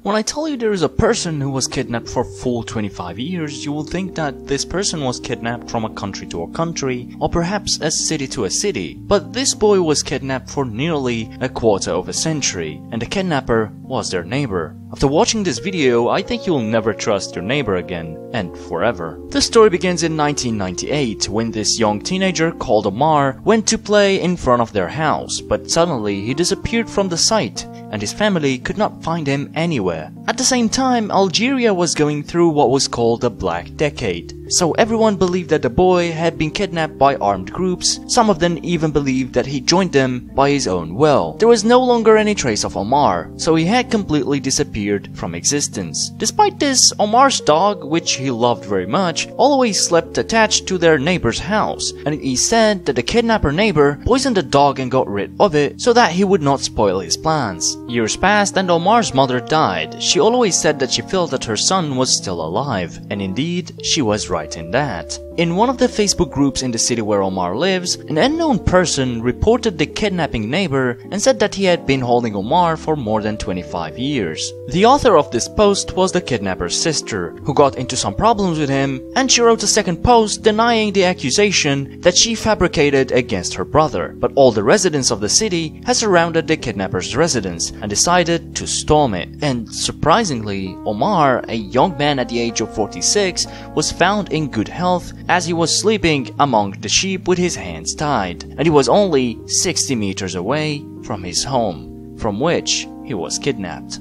When I tell you there is a person who was kidnapped for full 25 years, you will think that this person was kidnapped from a country to a country, or perhaps a city to a city. But this boy was kidnapped for nearly a quarter of a century, and the kidnapper was their neighbor. After watching this video, I think you'll never trust your neighbor again, and forever. The story begins in 1998, when this young teenager called Omar went to play in front of their house, but suddenly he disappeared from the site, and his family could not find him anywhere. At the same time, Algeria was going through what was called the Black Decade, so everyone believed that the boy had been kidnapped by armed groups. Some of them even believed that he joined them by his own will. There was no longer any trace of Omar, so he had completely disappeared from existence. Despite this, Omar's dog, which he loved very much, always slept attached to their neighbor's house, and it is said that the kidnapper neighbor poisoned the dog and got rid of it so that he would not spoil his plans. Years passed and Omar's mother died. She always said that she felt that her son was still alive, and indeed, she was right in that. In one of the Facebook groups in the city where Omar lives, an unknown person reported the kidnapping neighbor and said that he had been holding Omar for more than 25 years. The author of this post was the kidnapper's sister, who got into some problems with him, and she wrote a second post denying the accusation that she fabricated against her brother. But all the residents of the city had surrounded the kidnapper's residence and decided to storm it. And surprisingly, Omar, a young man at the age of 46, was found in good health as he was sleeping among the sheep with his hands tied, and he was only 60 meters away from his home, from which he was kidnapped.